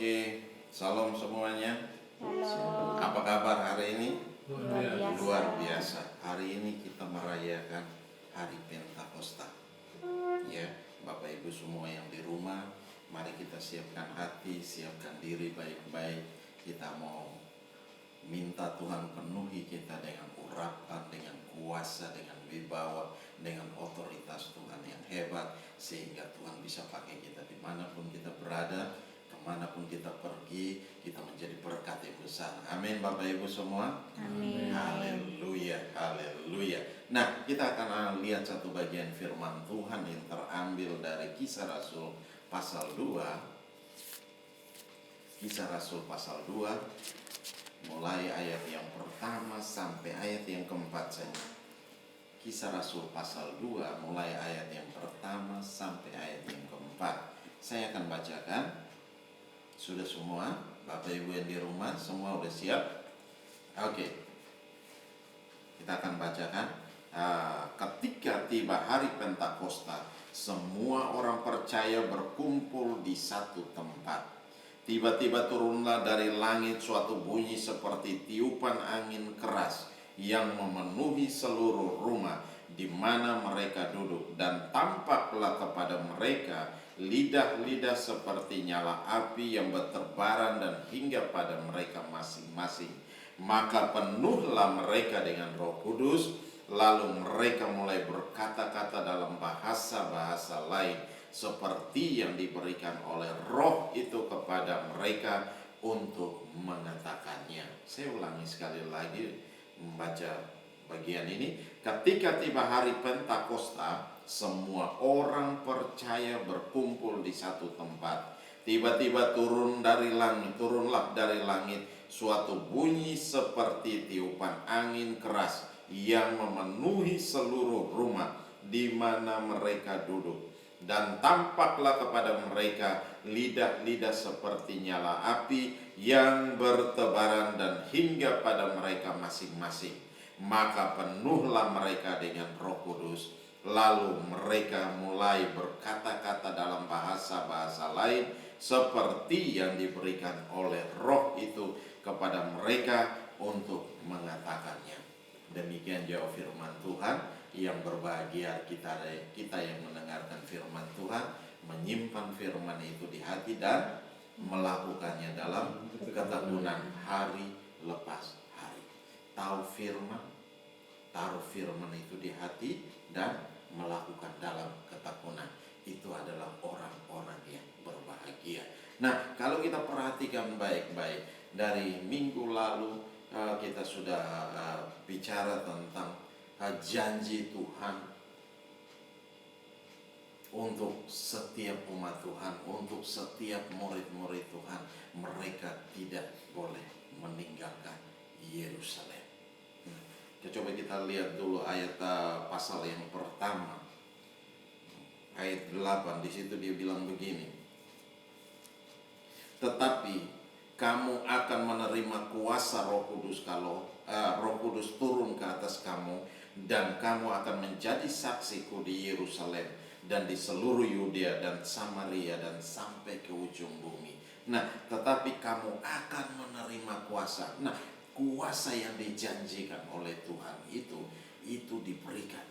Oke, salam semuanya. Halo. Apa kabar hari ini? Luar biasa. Luar biasa. Hari ini kita merayakan Hari Pentakosta. Ya, Bapak Ibu semua yang di rumah, mari kita siapkan hati, siapkan diri baik-baik. Kita mau minta Tuhan penuhi kita dengan urapan, dengan kuasa, dengan wibawa, dengan otoritas Tuhan yang hebat, sehingga Tuhan bisa pakai kita dimanapun kita berada, kemanapun kita pergi, kita menjadi berkat yang besar. Amin Bapak Ibu semua. Amin. Haleluya, haleluya. Nah, kita akan lihat satu bagian firman Tuhan yang terambil dari Kisah Rasul pasal 2. Kisah Rasul pasal 2, mulai ayat yang pertama sampai ayat yang keempat saja. Kisah Rasul pasal 2, mulai ayat yang pertama sampai ayat yang keempat. Saya akan bacakan. Sudah semua? Bapak Ibu yang di rumah, semua sudah siap? Oke. Kita akan bacakan. Ketika tiba hari Pentakosta, semua orang percaya berkumpul di satu tempat. Tiba-tiba turunlah dari langit suatu bunyi seperti tiupan angin keras yang memenuhi seluruh rumah di mana mereka duduk, dan tampaklah kepada mereka lidah-lidah seperti nyala api yang berterbaran dan hingga pada mereka masing-masing. Maka penuhlah mereka dengan Roh Kudus, lalu mereka mulai berkata-kata dalam bahasa-bahasa lain seperti yang diberikan oleh Roh itu kepada mereka untuk mengatakannya. Saya ulangi sekali lagi membaca bagian ini. Ketika tiba hari Pentakosta, semua orang percaya berkumpul di satu tempat. Tiba-tiba turunlah dari langit suatu bunyi seperti tiupan angin keras yang memenuhi seluruh rumah di mana mereka duduk. Dan tampaklah kepada mereka lidah-lidah seperti nyala api yang bertebaran dan hingga pada mereka masing-masing. Maka penuhlah mereka dengan Roh Kudus, lalu mereka mulai berkata-kata dalam bahasa-bahasa lain seperti yang diberikan oleh Roh itu kepada mereka untuk mengatakannya. Demikian jawab firman Tuhan. Yang berbahagia kita yang mendengarkan firman Tuhan, menyimpan firman itu di hati dan melakukannya dalam ketekunan hari lepas hari. Tahu firman, taruh firman itu di hati dan melakukan dalam ketekunan. Itu adalah orang-orang yang berbahagia. Nah, kalau kita perhatikan baik-baik, dari minggu lalu kita sudah bicara tentang janji Tuhan untuk setiap umat Tuhan, untuk setiap murid-murid Tuhan. Mereka tidak boleh meninggalkan Yerusalem. Coba kita lihat dulu ayat pasal yang pertama, ayat 8. Di situ dia bilang begini: tetapi kamu akan menerima kuasa Roh Kudus kalau Roh Kudus turun ke atas kamu, dan kamu akan menjadi saksiku di Yerusalem dan di seluruh Yudea dan Samaria dan sampai ke ujung bumi. Nah, tetapi kamu akan menerima kuasa. Nah, kuasa yang dijanjikan oleh Tuhan itu diberikan.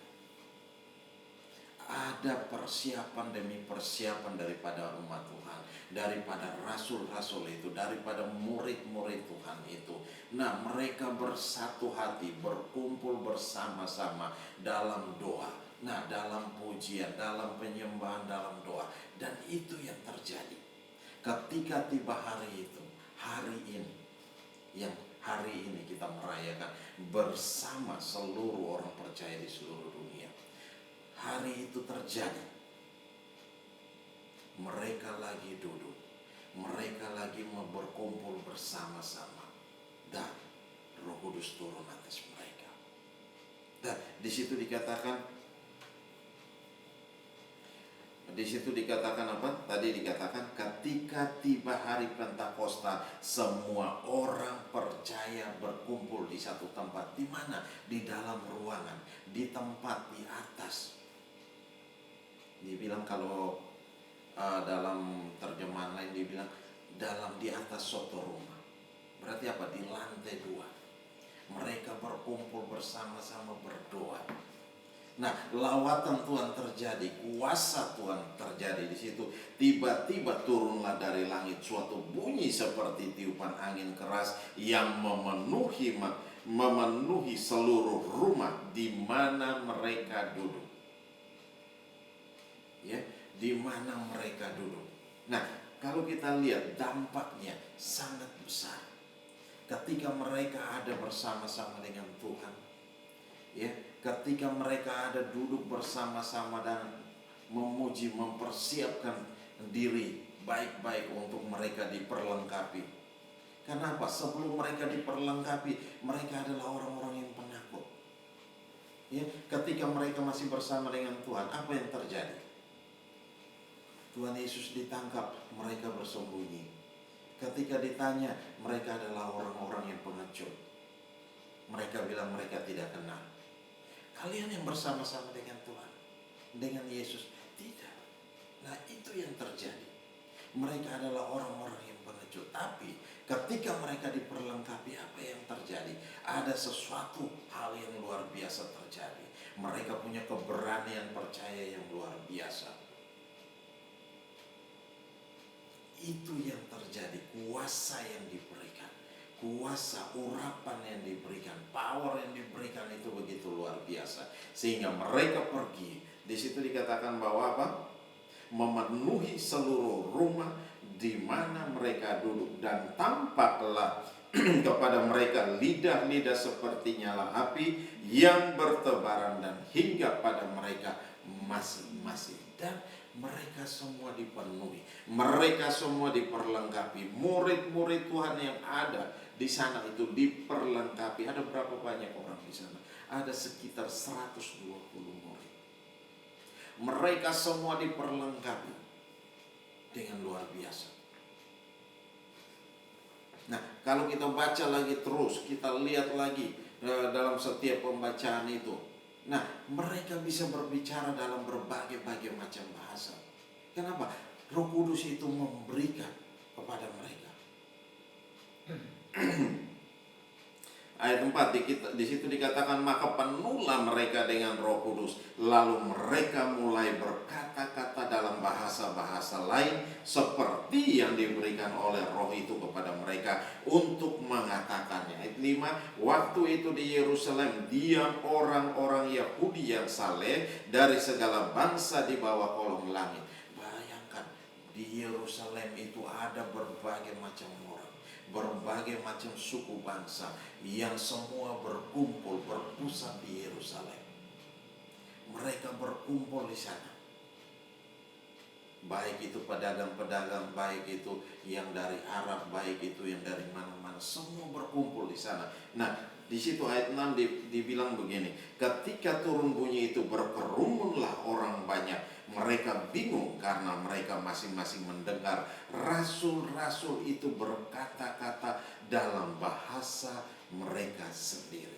Ada persiapan demi persiapan daripada umat Tuhan, daripada rasul-rasul itu, daripada murid-murid Tuhan itu. Nah, mereka bersatu hati, berkumpul bersama-sama dalam doa. Nah, dalam pujian, dalam penyembahan, dalam doa. Dan itu yang terjadi. Ketika tiba hari itu, hari ini, yang hari ini kita merayakan bersama seluruh orang percaya di seluruh dunia. Hari itu terjadi. Mereka lagi duduk, mereka lagi berkumpul bersama-sama, dan Roh Kudus turun atas mereka. Dan di situ dikatakan apa? Tadi dikatakan ketika tiba hari Pentakosta, semua orang percaya berkumpul di satu tempat. Di mana? Di dalam ruangan, di tempat di atas. Dibilang kalau dalam terjemahan lain dibilang di atas suatu rumah. Berarti apa? Di lantai 2. Mereka berkumpul bersama-sama berdoa. Nah, lawatan Tuhan terjadi, kuasa Tuhan terjadi di situ. Tiba-tiba turunlah dari langit suatu bunyi seperti tiupan angin keras yang memenuhi seluruh rumah di mana mereka duduk. Ya, di mana mereka duduk. Nah, kalau kita lihat dampaknya sangat besar. Ketika mereka ada bersama-sama dengan Tuhan, ya, ketika mereka ada duduk bersama-sama dan memuji, mempersiapkan diri baik-baik untuk mereka diperlengkapi. Kenapa? Sebelum mereka diperlengkapi, mereka adalah orang-orang yang penakut. Ya, ketika mereka masih bersama dengan Tuhan, apa yang terjadi? Tuhan Yesus ditangkap, mereka bersembunyi. Ketika ditanya, mereka adalah orang-orang yang pengecut. Mereka bilang mereka tidak kenal. Kalian yang bersama-sama dengan Tuhan, dengan Yesus, tidak. Nah, itu yang terjadi. Mereka adalah orang-orang yang pengecut. Tapi ketika mereka diperlengkapi, apa yang terjadi? Ada sesuatu hal yang luar biasa terjadi. Mereka punya keberanian percaya yang luar biasa. Itu yang terjadi, kuasa yang diberikan, kuasa urapan yang diberikan, power yang diberikan itu begitu luar biasa. Sehingga mereka pergi, di situ dikatakan bahwa apa? Memenuhi seluruh rumah di mana mereka duduk, dan tampaklah kepada mereka lidah-lidah seperti nyala api yang bertebaran dan hinggap pada mereka masing-masing. Dan mereka semua dipenuhi, mereka semua diperlengkapi. Murid-murid Tuhan yang ada di sana itu diperlengkapi. Ada berapa banyak orang di sana? Ada sekitar 120 murid. Mereka semua diperlengkapi dengan luar biasa. Nah, kalau kita baca lagi terus, kita lihat lagi dalam setiap pembacaan itu. Nah, mereka bisa berbicara dalam berbagai macam bahasa. Kenapa? Roh Kudus itu memberikan kepada mereka. Ayat 4 di situ dikatakan, maka penuhlah mereka dengan Roh Kudus, lalu mereka mulai berkata-kata dalam bahasa-bahasa lain seperti yang diberikan oleh Roh itu kepada mereka untuk mengatakannya. Ayat 5, waktu itu di Yerusalem diam orang-orang Yahudi yang saleh dari segala bangsa di bawah kolong langit. Bayangkan, di Yerusalem itu ada berbagai macam orang, berbagai macam suku bangsa yang semua berkumpul, berpusat di Yerusalem. Mereka berkumpul di sana. Baik itu pedagang-pedagang, baik itu yang dari Arab, baik itu yang dari mana-mana, semua berkumpul di sana. Nah, di situ ayat 6 dibilang begini, ketika turun bunyi itu berkerumunlah orang banyak. Mereka bingung karena mereka masing-masing mendengar rasul-rasul itu berkata-kata dalam bahasa mereka sendiri.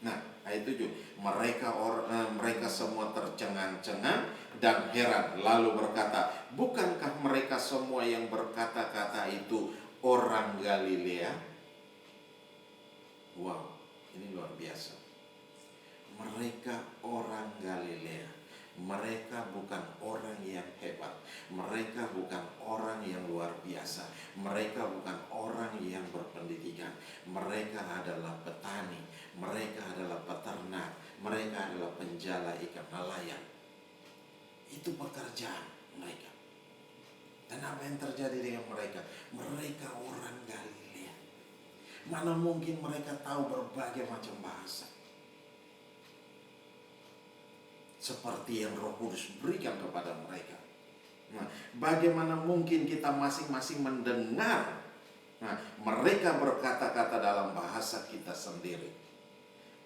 Nah, ayat 7, mereka semua tercengang-cengang dan heran, lalu berkata, bukankah mereka semua yang berkata-kata itu orang Galilea? Wow, ini luar biasa. Mereka orang Galilea. Mereka bukan orang yang hebat. Mereka bukan orang yang luar biasa. Mereka bukan orang yang berpendidikan. Mereka adalah petani. Mereka adalah peternak. Mereka adalah penjala ikan, nelayan. Itu pekerjaan mereka. Dan apa yang terjadi dengan mereka? Mereka orang Galilea. Mana mungkin mereka tahu berbagai macam bahasa seperti yang Roh Kudus berikan kepada mereka. Nah, bagaimana mungkin kita masing-masing mendengar mereka berkata-kata dalam bahasa kita sendiri,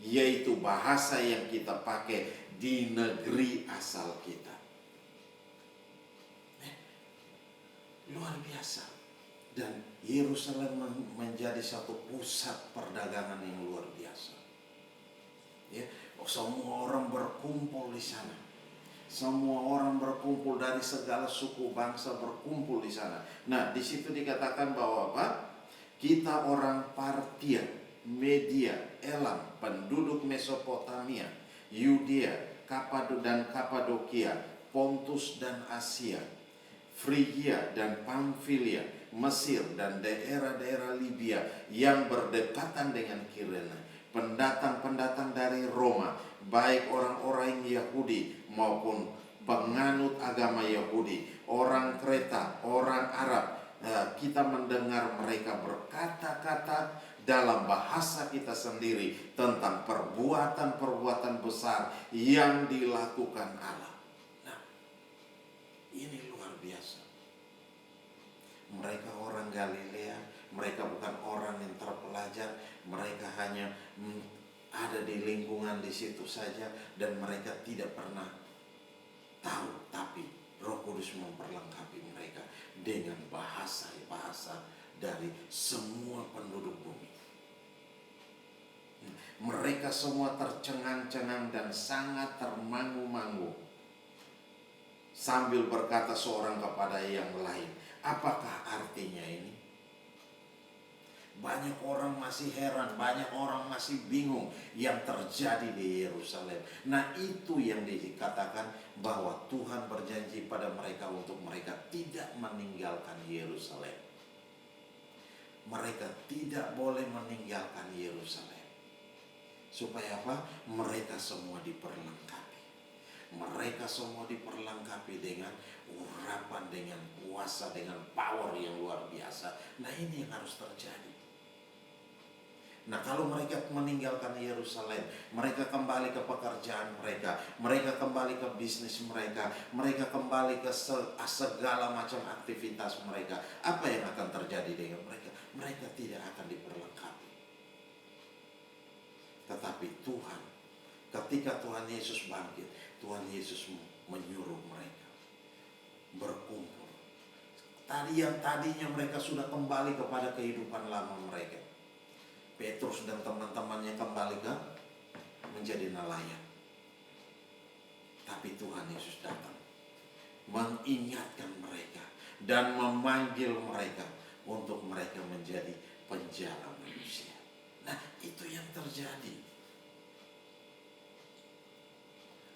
yaitu bahasa yang kita pakai di negeri asal kita. Luar biasa. Dan Yerusalem menjadi satu pusat perdagangan yang luar biasa. Ya, semua orang berkumpul di sana. Semua orang berkumpul dari segala suku bangsa berkumpul di sana. Nah, di situ dikatakan bahwa apa? Kita orang Partia, Media, Elam, penduduk Mesopotamia, Yudea, Kapadokia, Pontus dan Asia, Frigia dan Pamfilia, Mesir dan daerah-daerah Libya yang berdekatan dengan Kirene, pendatang-pendatang dari Roma, baik orang-orang Yahudi maupun penganut agama Yahudi, orang Kreta, orang Arab. Kita mendengar mereka berkata-kata dalam bahasa kita sendiri tentang perbuatan-perbuatan besar yang dilakukan Allah. Nah, ini luar biasa. Mereka orang Galilea, mereka bukan orang yang terpelajar, mereka hanya ada di lingkungan di situ saja dan mereka tidak pernah tahu, tapi Roh Kudus memperlengkapi mereka dengan bahasa-bahasa dari semua penduduk bumi. Mereka semua tercengang-cengang dan sangat termangu-mangu sambil berkata seorang kepada yang lain, apakah artinya ini? Banyak orang masih heran, banyak orang masih bingung yang terjadi di Yerusalem. Nah, itu yang dikatakan bahwa Tuhan berjanji pada mereka untuk mereka tidak meninggalkan Yerusalem. Mereka tidak boleh meninggalkan Yerusalem. Supaya apa? Mereka semua diperlengkapi. Mereka semua diperlengkapi dengan urapan, dengan kuasa, dengan power yang luar biasa. Nah, ini yang harus terjadi. Nah, kalau mereka meninggalkan Yerusalem, mereka kembali ke pekerjaan mereka, mereka kembali ke bisnis mereka, mereka kembali ke segala macam aktivitas mereka. Apa yang akan terjadi dengan mereka? Mereka tidak akan diperlengkapi. Tetapi Tuhan, ketika Tuhan Yesus bangkit, Tuhan Yesus menyuruh mereka berkumpul. Tadinya mereka sudah kembali kepada kehidupan lama mereka. Petrus dan teman-temannya kembali ke menjadi nelayan. Tapi Tuhan Yesus datang mengingatkan mereka dan memanggil mereka untuk mereka menjadi penjala manusia. Nah, itu yang terjadi.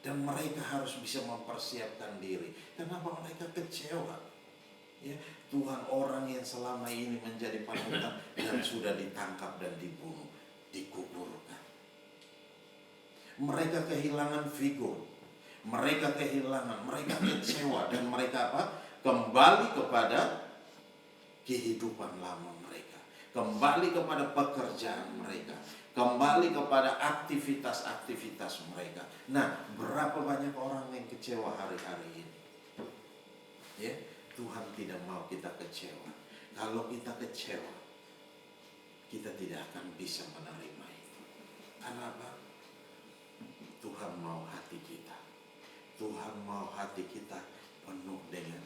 Dan mereka harus bisa mempersiapkan diri. Kenapa mereka kecewa? Ya, Tuhan, orang yang selama ini menjadi panutan dan sudah ditangkap dan dibunuh, dikuburkan. Mereka kehilangan figur, mereka kecewa dan mereka apa? Kembali kepada kehidupan lama mereka, kembali kepada pekerjaan mereka, kembali kepada aktivitas-aktivitas mereka. Nah, berapa banyak orang yang kecewa hari-hari ini? Ya. Tuhan tidak mau kita kecewa. Kalau kita kecewa, kita tidak akan bisa menerima itu. Kenapa? Tuhan mau hati kita. Tuhan mau hati kita penuh dengan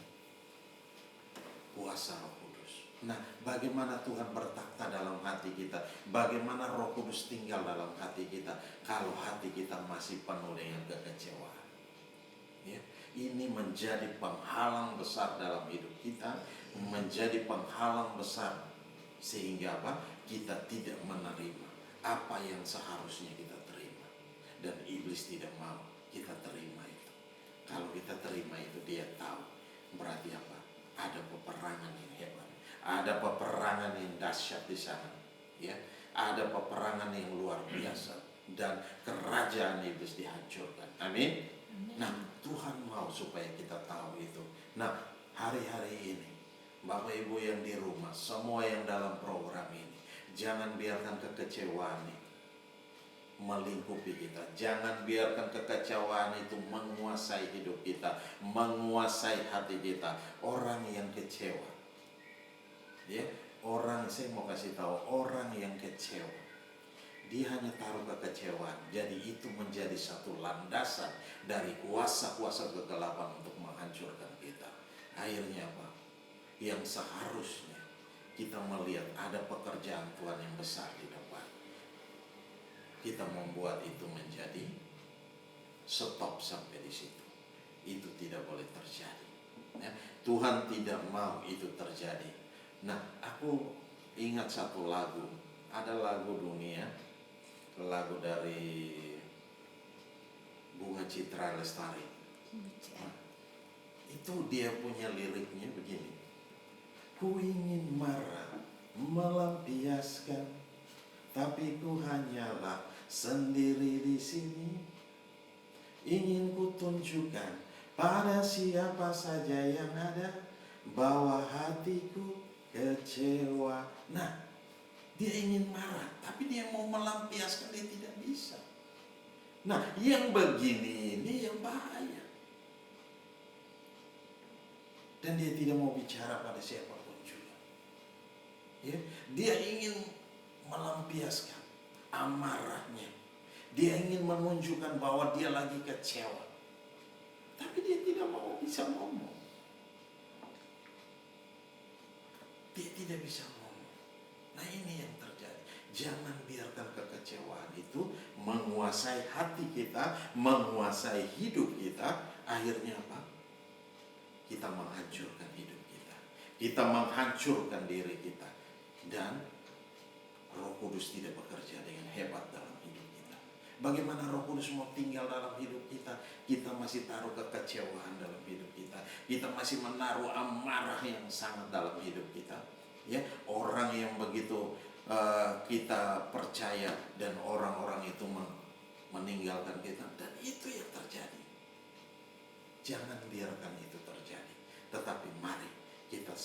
kuasa Roh Kudus. Nah, bagaimana Tuhan bertakhta dalam hati kita? Bagaimana Roh Kudus tinggal dalam hati kita kalau hati kita masih penuh dengan kekecewaan? Ya. Ini menjadi penghalang besar dalam hidup kita, menjadi penghalang besar sehingga apa? Kita tidak menerima apa yang seharusnya kita terima. Dan iblis tidak mau kita terima itu. Kalau kita terima itu, dia tahu berarti apa? Ada peperangan yang hebat, ada peperangan yang dahsyat di sana, ya. Ada peperangan yang luar biasa dan kerajaan iblis dihancurkan. Amin. Nah, Tuhan mau supaya kita tahu itu. Nah, hari-hari ini Bapak Ibu yang di rumah, semua yang dalam program ini, jangan biarkan kekecewaan melingkupi kita. Jangan biarkan kekecewaan itu menguasai hidup kita, menguasai hati kita. Orang yang kecewa, ya, saya mau kasih tahu, orang yang kecewa, dia hanya taruh kekecewaan. Jadi itu menjadi satu landasan dari kuasa-kuasa kegelapan untuk menghancurkan kita. Akhirnya apa? Yang seharusnya kita melihat ada pekerjaan Tuhan yang besar di depan, kita membuat itu menjadi stop sampai di situ. itu tidak boleh terjadi. Ya, Tuhan tidak mau itu terjadi. Nah, aku ingat satu lagu, ada lagu dunia, lagu dari Bunga Citra Lestari. Nah, itu dia punya liriknya begini. Ku ingin marah, melampiaskan, tapi ku hanyalah sendiri di sini. Ingin ku tunjukkan pada siapa saja yang ada, bahwa hatiku kecewa. Nah, dia ingin marah, tapi dia mau melampiaskan, dia tidak bisa. Nah, yang begini ini yang bahaya. Dan dia tidak mau bicara pada siapapun juga. Ya, dia ingin melampiaskan amarahnya. Dia ingin menunjukkan bahwa dia lagi kecewa. Tapi dia tidak mau bisa ngomong. Dia tidak bisa ngomong. Nah, ini yang terjadi. Jangan biarkan kekecewaan itu menguasai hati kita, menguasai hidup kita. Akhirnya apa? Kita menghancurkan hidup kita. Kita menghancurkan diri kita. Dan Roh Kudus tidak bekerja dengan hebat dalam hidup kita. Bagaimana Roh Kudus mau tinggal dalam hidup kita? Kita masih taruh kekecewaan dalam hidup kita. Kita masih menaruh amarah yang sangat dalam hidup kita. Ya, orang yang begitu kita percaya dan orang-orang itu meninggalkan kita, dan itu yang terjadi. Jangan biarkan itu terjadi. Tetapi mari kita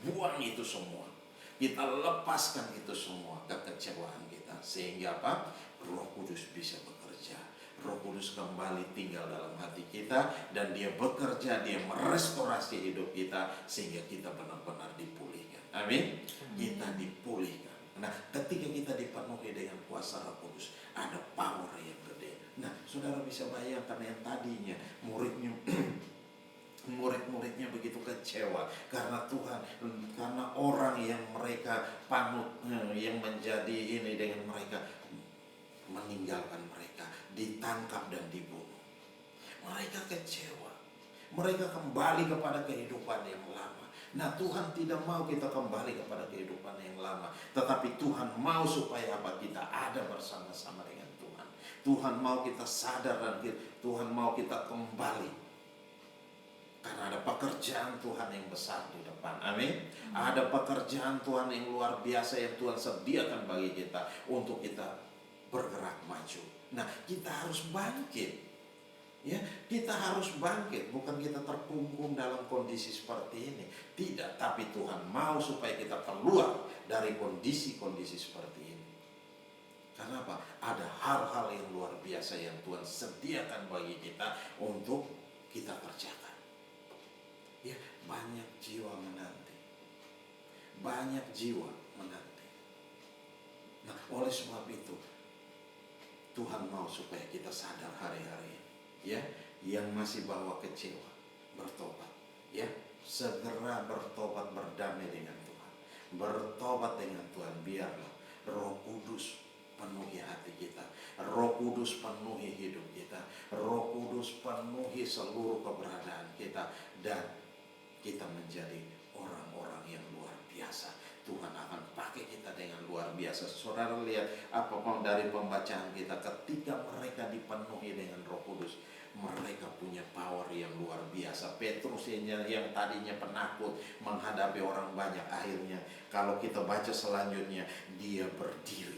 buang itu semua. Kita lepaskan itu semua kekecewaan kita. Sehingga apa? Roh Kudus bisa bekerja. Roh Kudus kembali tinggal dalam hati kita. Dan dia bekerja, dia merestorasi hidup kita. Sehingga kita benar-benar dipulihkan. Amin. Kita dipulihkan. Nah, ketika kita dipenuhi dengan kuasa Roh Kudus, ada power yang gede. Nah, saudara bisa bayangkan yang tadinya murid-muridnya begitu kecewa karena Tuhan, karena orang yang mereka panut, yang menjadi ini dengan mereka, meninggalkan mereka, ditangkap dan dibunuh. Mereka kecewa. Mereka kembali kepada kehidupan yang lama. Nah, Tuhan tidak mau kita kembali kepada kehidupan yang lama. Tetapi Tuhan mau supaya apa? Kita ada bersama-sama dengan Tuhan. Tuhan mau kita sadar dan Tuhan mau kita kembali. Karena ada pekerjaan Tuhan yang besar di depan. Amin. Ada pekerjaan Tuhan yang luar biasa yang Tuhan sediakan bagi kita untuk kita bergerak maju. Nah, kita harus bangkit. Ya, kita harus bangkit, bukan kita terkungkung dalam kondisi seperti ini. Tidak, tapi Tuhan mau supaya kita keluar dari kondisi-kondisi seperti ini. Karena apa? Ada hal-hal yang luar biasa yang Tuhan sediakan bagi kita untuk kita kerjakan. Ya, banyak jiwa menanti. Banyak jiwa menanti. Nah, oleh sebab itu Tuhan mau supaya kita sadar hari-hari ini. Ya, yang masih bawa kecewa, bertobat. Ya, segera bertobat, berdamai dengan Tuhan. Bertobat dengan Tuhan. Biarlah Roh Kudus penuhi hati kita. Roh Kudus penuhi hidup kita. Roh Kudus penuhi seluruh keberadaan kita. Dan kita menjadi orang-orang yang luar biasa. Tuhan akan pakai kita dengan luar biasa. Saudara lihat apapun dari pembacaan kita, ketika mereka dipenuhi dengan Roh Kudus, mereka punya power yang luar biasa. Petrus yang tadinya penakut menghadapi orang banyak, akhirnya kalau kita baca selanjutnya, dia berdiri.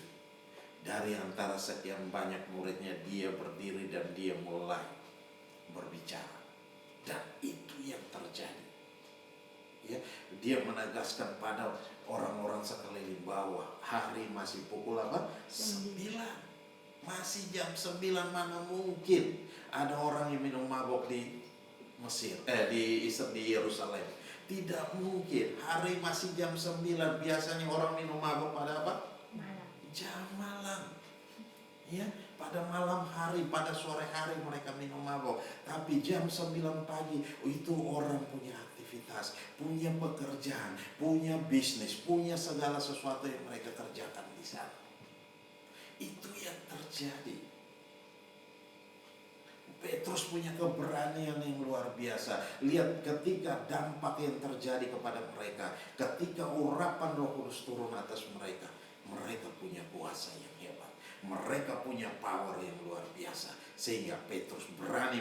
Dari antara sekian banyak muridnya, dia berdiri dan dia mulai berbicara. Dan itu yang terjadi. Ya, dia menegaskan pada orang-orang sekeliling bahwa hari masih pukul apa? 9. Masih jam 9, mana mungkin ada orang yang minum mabok di Mesir, di Yerusalem. Tidak mungkin. Hari masih jam 9. Biasanya orang minum mabok pada apa? Malam. Jam malam. Ya, pada malam hari, pada sore hari mereka minum mabok. Tapi jam 9 pagi itu orang punya aktivitas, punya pekerjaan, punya bisnis, punya segala sesuatu yang mereka kerjakan di sana. Itu yang terjadi. Petrus punya keberanian yang luar biasa. Lihat ketika dampak yang terjadi kepada mereka, ketika urapan Roh Kudus turun atas mereka, mereka punya kuasa yang hebat. Mereka punya power yang luar biasa. Sehingga Petrus berani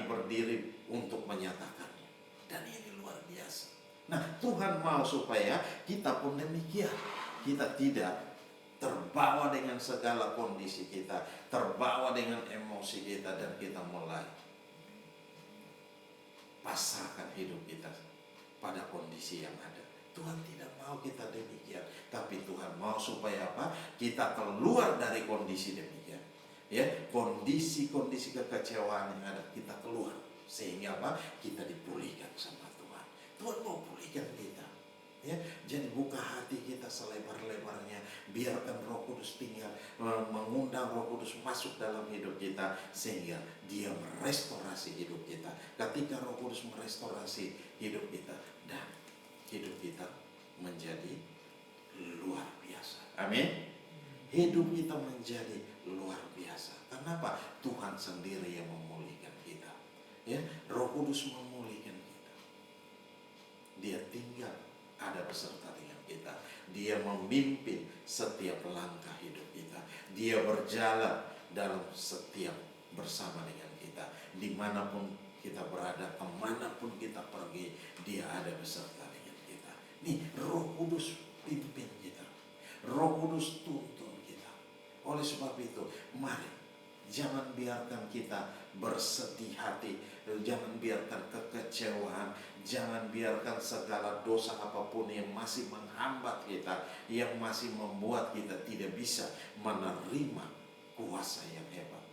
berdiri untuk menyatakannya. Dan ini luar biasa. Nah, Tuhan mau supaya kita pun demikian. Kita tidak terbawa dengan segala kondisi kita, terbawa dengan emosi kita, dan kita mulai pasrahkan hidup kita pada kondisi yang ada. Tuhan tidak mau kita demikian, tapi Tuhan mau supaya apa? Kita keluar dari kondisi demikian. Ya, kondisi-kondisi kekecewaan yang ada, kita keluar. Sehingga apa? Kita dipulihkan sama Tuhan. Tuhan mau pulihkan kita. Ya, jadi buka hati kita selebar-lebarnya, biarkan Roh Kudus tinggal, mengundang Roh Kudus masuk dalam hidup kita, sehingga Dia merestorasi hidup kita. Ketika Roh Kudus merestorasi hidup kita, dan hidup kita menjadi luar biasa. Amin. Hidup kita menjadi luar biasa. Kenapa? Tuhan sendiri yang memulihkan kita. Ya, Roh Kudus memulihkan kita. Dia tinggal ada beserta dengan kita. Dia memimpin setiap langkah hidup kita. Dia berjalan dalam setiap bersama dengan kita. Dimanapun kita berada, kemanapun kita pergi, Dia ada beserta dengan kita. Nih, Roh Kudus pimpin kita. Roh Kudus tuntun kita. Oleh sebab itu, mari jangan biarkan kita bersedih hati, jangan biarkan kekecewaan, jangan biarkan segala dosa apapun yang masih menghambat kita, yang masih membuat kita tidak bisa menerima kuasa yang hebat,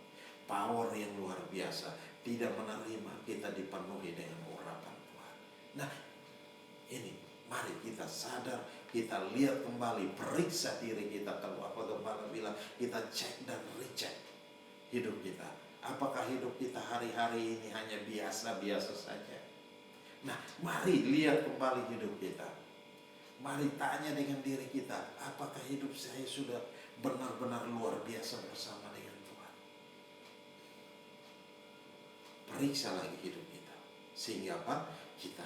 power yang luar biasa, tidak menerima kita dipenuhi dengan urapan Tuhan. Nah, ini mari kita sadar, kita lihat kembali, periksa diri kita. Kalau apa Gembala bilang, kita cek dan recheck hidup kita. Apakah hidup kita hari-hari ini hanya biasa-biasa saja? Nah, mari lihat kembali hidup kita. Mari tanya dengan diri kita, apakah hidup saya sudah benar-benar luar biasa bersama dengan Tuhan? Periksa lagi hidup kita. Sehingga apa? Kita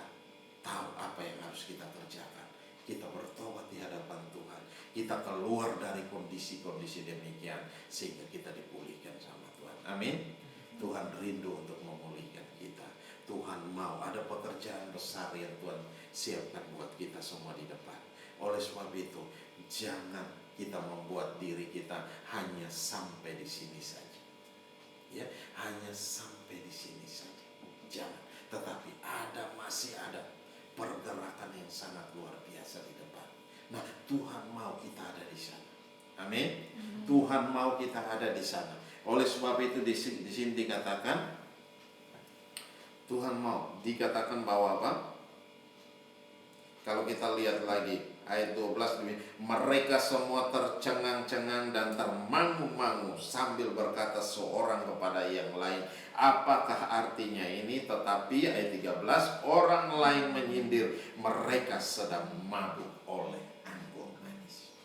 tahu apa yang harus kita kerjakan. Kita bertobat di hadapan Tuhan. Kita keluar dari kondisi-kondisi demikian, sehingga kita dipulihkan sama Tuhan. Amin. Tuhan rindu untuk memulihkan kita. Tuhan mau, ada pekerjaan besar yang Tuhan siapkan buat kita semua di depan. Oleh sebab itu, jangan kita membuat diri kita hanya sampai di sini saja. Ya, hanya sampai di sini saja. Jangan. Tetapi masih ada pergerakan yang sangat luar biasa di depan. Nah, Tuhan mau kita ada di sana. Amin. Tuhan mau kita ada di sana. Oleh sebab itu di sini dikatakan, Tuhan mau, dikatakan bahwa apa? Kalau kita lihat lagi ayat 12, mereka semua tercengang-cengang dan termangu-mangu sambil berkata seorang kepada yang lain, apakah artinya ini? Tetapi ayat 13, orang lain menyindir, mereka sedang mabuk oleh anggur manis.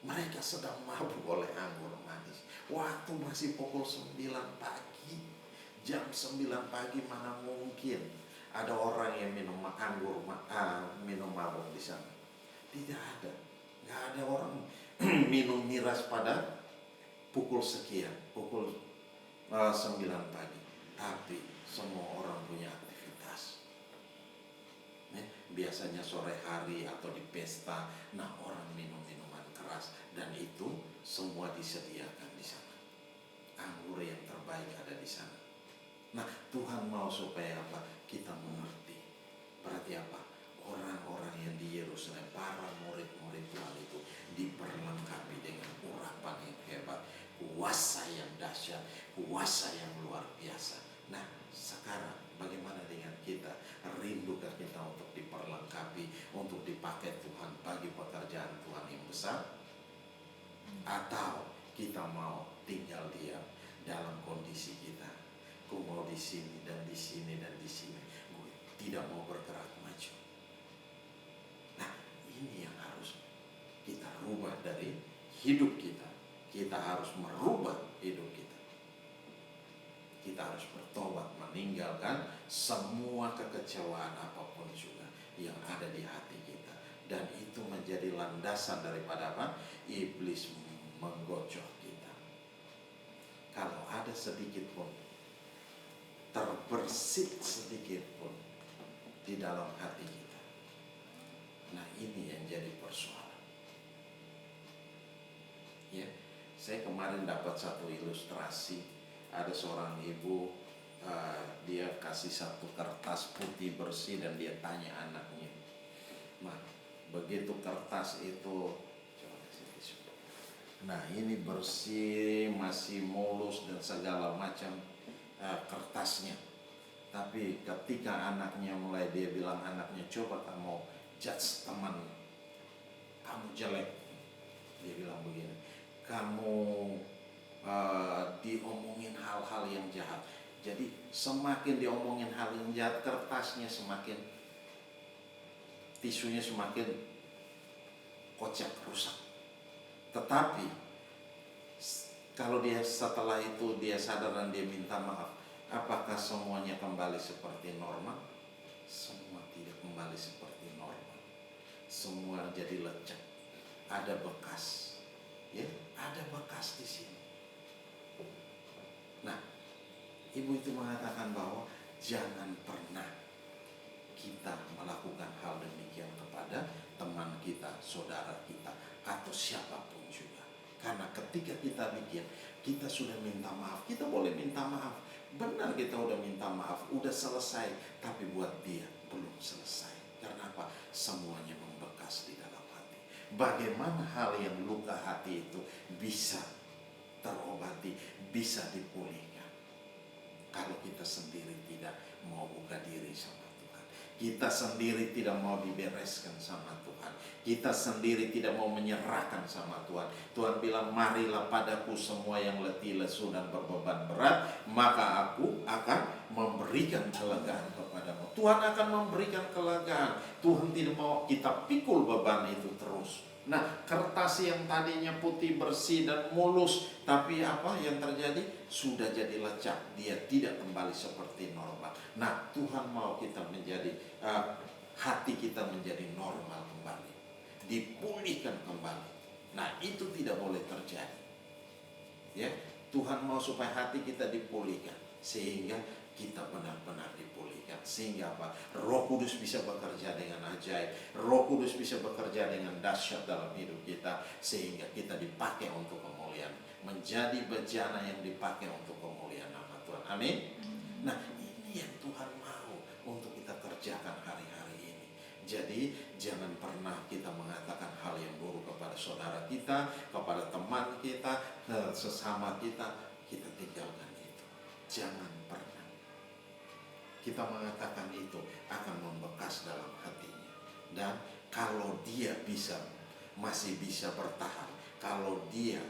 Mereka sedang mabuk oleh anggur manis. Waktu masih pukul 9 pagi, jam 9 pagi, mana mungkin ada orang yang minum anggur, minum mabuk di sana. Tidak ada. Nggak ada orang minum miras pada pukul sekian, pukul 9 pagi. Tapi semua orang punya aktivitas. Biasanya sore hari atau di pesta, nah orang minum minuman keras, dan itu semua disediakan di sana. Anggur yang terbaik ada di sana. Nah, Tuhan mau supaya apa? Kita mengerti. Berarti apa? Orang-orang yang di Yerusalem, para murid-murid Tuhan itu diperlengkapi dengan urapan yang hebat, kuasa yang dahsyat, kuasa yang luar biasa. Nah, sekarang bagaimana dengan kita? Rindukah kita untuk diperlengkapi, untuk dipakai Tuhan bagi pekerjaan Tuhan yang besar? Atau kita mau tinggal diam dalam kondisi kita? Aku mau di sini dan di sini dan di sini. Gue tidak mau bergerak maju. Nah, ini yang harus kita rubah dari hidup kita. Kita harus merubah hidup kita. meninggalkan semua kekecewaan apapun juga yang ada di hati kita. Dan itu menjadi landasan daripada apa? Iblis menggocok kita. Kalau ada sedikit pun, terbersit sedikit pun di dalam hati kita, nah ini yang jadi persoalan. Ya, saya kemarin dapat satu ilustrasi. Ada seorang ibu, dia kasih satu kertas putih bersih dan dia tanya anaknya. Nah, begitu kertas itu, coba kasih tisu. Nah, ini bersih, masih mulus dan segala macam kertasnya. Tapi ketika anaknya mulai, dia bilang anaknya, coba kamu judge teman kamu jelek. Dia bilang begini, kamu diomongin hal-hal yang jahat. Jadi semakin diomongin hal yang jahat, kertasnya semakin, tisunya semakin kocak, rusak. Tetapi kalau dia setelah itu dia sadar dan dia minta maaf, apakah semuanya kembali seperti normal? Semua tidak kembali seperti normal. Semua jadi lecek. Ada bekas. Ya, ada bekas di sini. Nah, ibu itu mengatakan bahwa jangan pernah kita melakukan hal demikian kepada teman kita, saudara kita, atau siapapun juga. Karena ketika kita bikin, kita sudah minta maaf. Kita boleh minta maaf. Benar, kita udah minta maaf, udah selesai. Tapi buat dia belum selesai. Karena apa? Semuanya membekas di dalam hati. Bagaimana hal yang luka hati itu bisa terobati, bisa dipulihkan? Kalau kita sendiri tidak mau buka diri sama Tuhan, kita sendiri tidak mau dibereskan sama Tuhan, kita sendiri tidak mau menyerahkan sama Tuhan. Tuhan bilang, marilah padaku semua yang letih lesu dan berbeban berat, maka aku akan memberikan kelegaan kepadamu. Tuhan akan memberikan kelegaan. Tuhan tidak mau kita pikul beban itu terus. Nah, kertas yang tadinya putih bersih dan mulus, tapi apa yang terjadi? Sudah jadi lecak. Dia tidak kembali seperti normal. Nah, Tuhan mau kita menjadi, hati kita menjadi normal kembali, dipulihkan kembali. Nah, itu tidak boleh terjadi. Ya, Tuhan mau supaya hati kita dipulihkan, sehingga kita benar-benar dipulihkan. Sehingga apa? Roh Kudus bisa bekerja dengan ajaib. Roh Kudus bisa bekerja dengan dahsyat dalam hidup kita, sehingga kita dipakai untuk kemuliaan, menjadi bejana yang dipakai untuk kemuliaan nama Tuhan. Amin. Nah, ini yang Tuhan mau untuk kita kerjakan hari-hari ini. Jadi jangan pernah kita mengatakan hal yang buruk kepada saudara kita, kepada teman kita, sesama kita. Kita tinggalkan itu. Jangan pernah. Kita mengatakan itu akan membekas dalam hatinya. Dan kalau dia masih bisa bertahan, kalau dia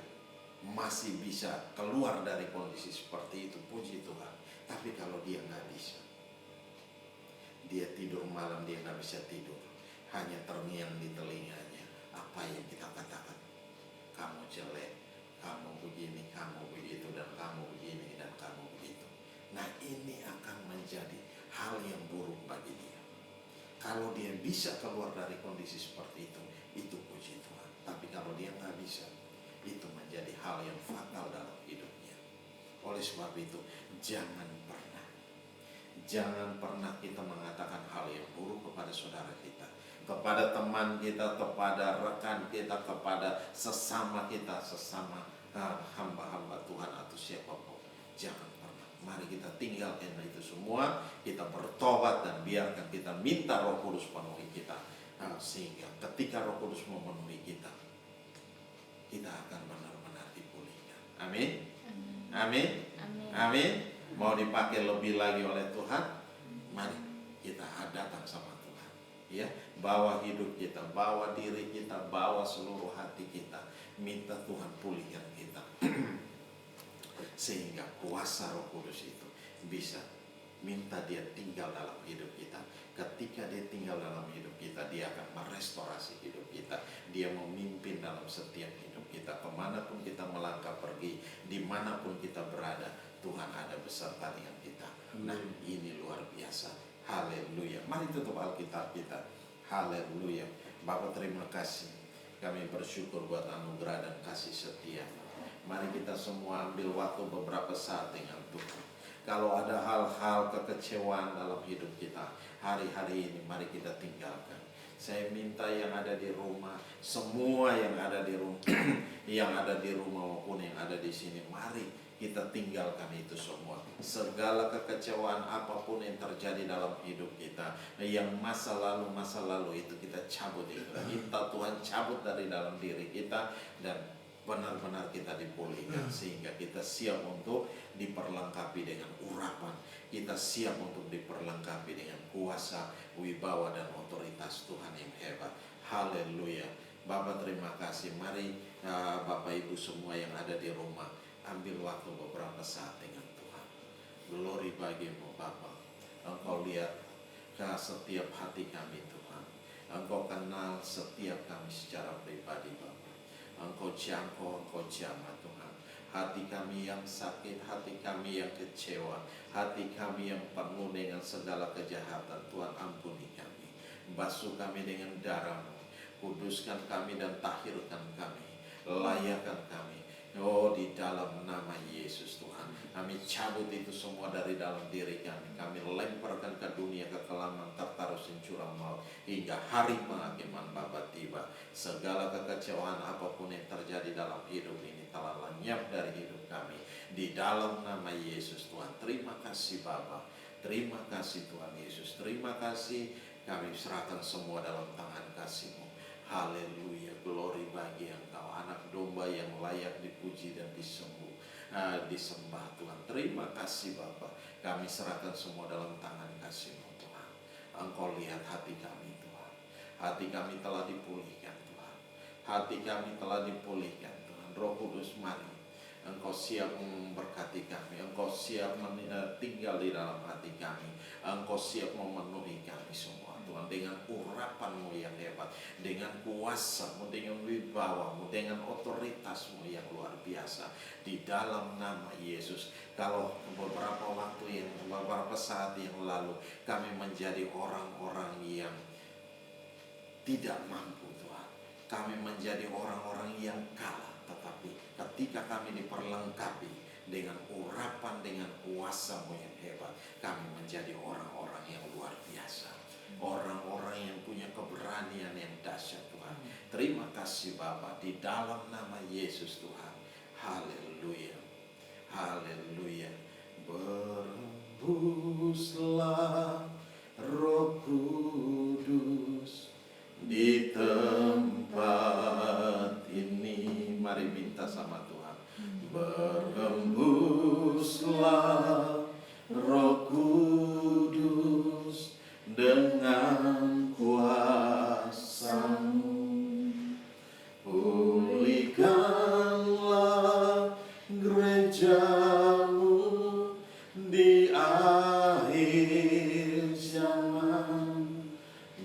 masih bisa keluar dari kondisi seperti itu, puji Tuhan. Tapi kalau dia nggak bisa, dia tidur malam dia nggak bisa tidur, hanya terngiang di telinganya apa yang kita katakan. Kamu jelek, kamu begini, kamu begitu, dan kamu begini, dan kamu begitu. Nah, ini akan menjadi hal yang buruk bagi dia. Kalau dia bisa keluar dari kondisi seperti itu puji Tuhan. Tapi kalau dia nggak bisa, itu menjadi hal yang fatal dalam hidupnya. Oleh sebab itu, jangan pernah kita mengatakan hal yang buruk kepada saudara kita, kepada teman kita, kepada rekan kita, kepada sesama kita, sesama hamba-hamba Tuhan atau siapapun. Jangan pernah. Mari kita tinggalkan itu semua, kita bertobat dan biarkan kita minta Roh Kudus penuhi kita. Sehingga ketika Roh Kudus memenuhi kita, kita akan benar-benar dipulihkan. Amin. Amin. Amin. Mau dipakai lebih lagi oleh Tuhan? Mari kita datang sama Tuhan. Ya, bawa hidup kita, bawa diri kita, bawa seluruh hati kita. Minta Tuhan pulihkan kita. Sehingga kuasa Roh Kudus itu bisa minta dia tinggal dalam hidup kita. Ketika dia tinggal dalam hidup kita, dia akan merestorasi hidup kita. Dia memimpin dalam setiap hidup kita. Kemanapun kita melangkah pergi, dimanapun kita berada, Tuhan ada beserta dengan kita. Nah, ini luar biasa. Haleluya. Mari tutup Alkitab kita. Haleluya. Bapak terima kasih. Kami bersyukur buat anugerah dan kasih setia. Mari kita semua ambil waktu beberapa saat dengan Tuhan. Kalau ada hal-hal kekecewaan dalam hidup kita hari-hari ini, mari kita tinggalkan. Saya minta yang ada di rumah, semua yang ada di rumah, yang ada di rumah maupun yang ada di sini, mari kita tinggalkan itu semua. Segala kekecewaan apapun yang terjadi dalam hidup kita, yang masa lalu itu kita cabut itu. Minta Tuhan cabut dari dalam diri kita dan benar-benar kita dipulihkan sehingga kita siap untuk diperlengkapi dengan urapan. Kita siap untuk diperlengkapi dengan kuasa, wibawa dan otoritas Tuhan yang hebat. Haleluya. Bapak terima kasih. Mari Bapak Ibu semua yang ada di rumah, ambil waktu beberapa saat dengan Tuhan. Glory bagimu Bapa. Engkau lihat ke setiap hati kami Tuhan. Engkau kenal setiap kami secara pribadi Bapa. Engkau jangkau, Engkau jamah Tuhan. Hati kami yang sakit, hati kami yang kecewa, hati kami yang penuh dengan segala kejahatan, Tuhan ampuni kami. Basuh kami dengan darah-Mu, kuduskan kami dan tahirkan kami, layakkan kami. Oh, di dalam nama Yesus Tuhan, kami cabut itu semua dari dalam diri kami. Kami lemparkan ke dunia kekelaman, tertaruh jurang maut, hingga hari penghakiman Bapa tiba. Segala kekecewaan apapun yang terjadi dalam hidup ini telah lenyap dari hidup kami. Di dalam nama Yesus Tuhan, terima kasih Bapa. Terima kasih Tuhan Yesus. Terima kasih, kami serahkan semua dalam tangan kasih-Mu. Haleluya, glory bagi Engkau, anak domba yang layak dipuji dan disembah Tuhan. Terima kasih Bapa. Kami serahkan semua dalam tangan kasih-Mu Tuhan. Engkau lihat hati kami Tuhan. Hati kami telah dipulihkan Tuhan. Hati kami telah dipulihkan Tuhan. Roh Kudus mari. Engkau siap memberkati kami. Engkau siap tinggal di dalam hati kami. Engkau siap memenuhi kami semua Tuhan, dengan urapan-Mu yang hebat, dengan kuasa-Mu, dengan wibawa-Mu, dengan otoritas-Mu yang luar biasa. Di dalam nama Yesus. Kalau beberapa saat yang lalu kami menjadi orang-orang yang tidak mampu Tuhan, kami menjadi orang-orang yang kalah, tetapi ketika kami diperlengkapi dengan urapan, dengan kuasa-Mu yang hebat, kami menjadi orang-orang yang luar biasa. Orang-orang yang punya keberanian yang dahsyat Tuhan. Terima kasih Bapa, di dalam nama Yesus Tuhan. Haleluya. Haleluya. Berembuslah Roh Kudus di tempat ini. Mari minta sama Tuhan. Berembuslah Roh Kudus dengan kuasa-Mu. Pulihkanlah gereja-Mu di akhir zaman.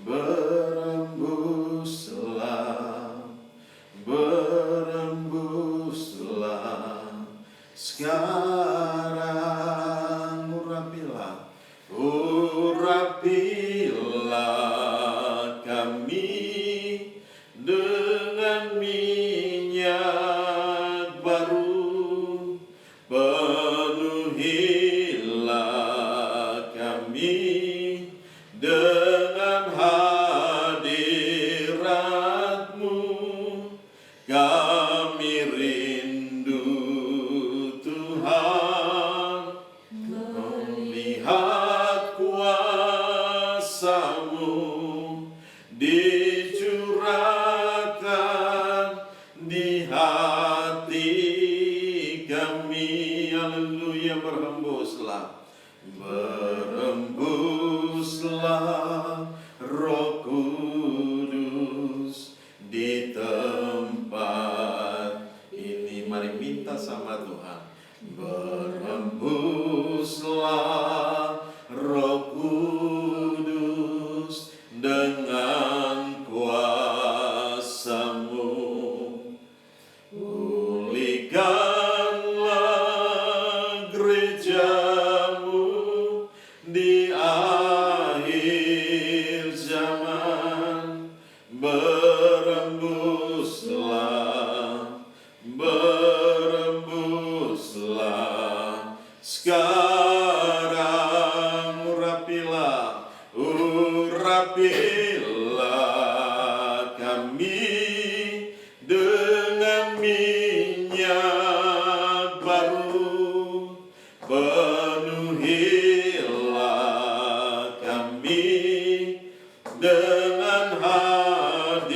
Berembuslah sekarang. Urapilah kami dengan minyak baru. Penuhilah kami dengan hadirat-Mu. Kami rindu Tuhan melihat kuasa-Mu dicurahkan di hati kami. Haleluya. Berembuslah Roh Kudus di tempat ini. Mari minta sama Tuhan. Berembuslah Roh Kudus dengan kuasa-Mu. Pulihkanlah gereja-Mu urapilah kami dengan minyak baru, penuhilah kami dengan hadirat-Mu.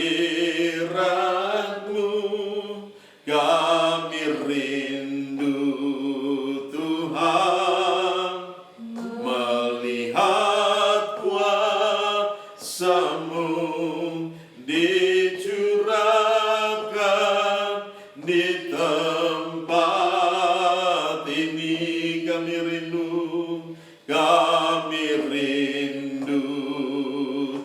Kami rindu Tuhan melihat kuasa-Mu dicurahkan di tempat ini. Kami rindu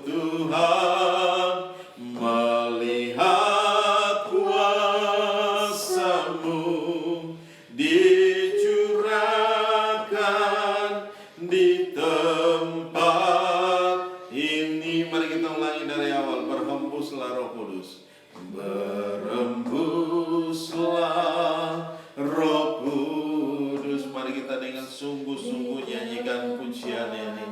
Tuhan melihat kuasa-Mu dicurahkan di tempat ini. Mari kita ulangi dari awal. Berhembuslah Roh Kudus, berhembuslah Roh Kudus. Mari kita dengan sungguh-sungguh nyanyikan pujian ini.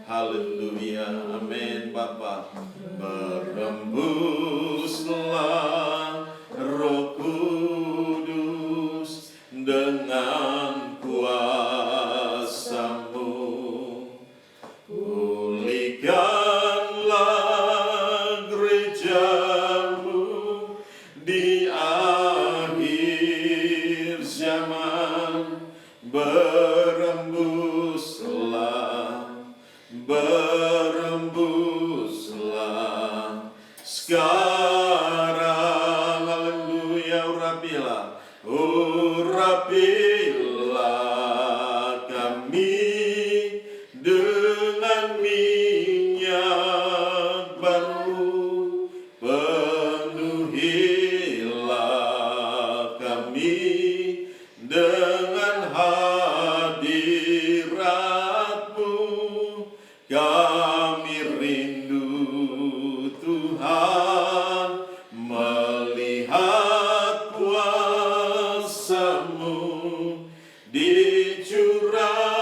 Haleluya, amin. Bapa, berhembuslah Roh Kudus dengan kuasa-Mu. Pulihkanlah gereja-Mu di akhir zaman. Berembuslah sekarang. Haleluya, urapilah kami dengan minyak baru, penuhilah kami dengan hadirat-Mu. Kami rindu Tuhan melihat kuasa-Mu dicurahkan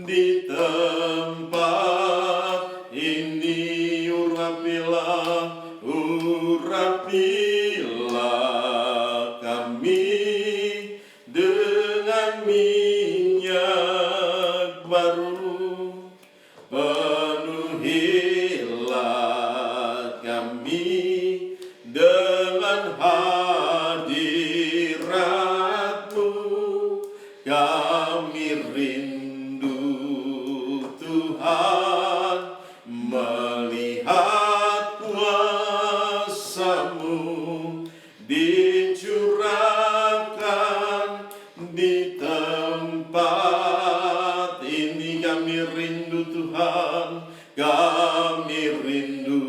di tempat ini. Urapilah kami dengan minyak baru, penuhilah kami dengan hadirat-Mu. Kami rindu Tuhan melihat kuasa-Mu dicurahkan di tempat ini. Kami rindu Tuhan, kami rindu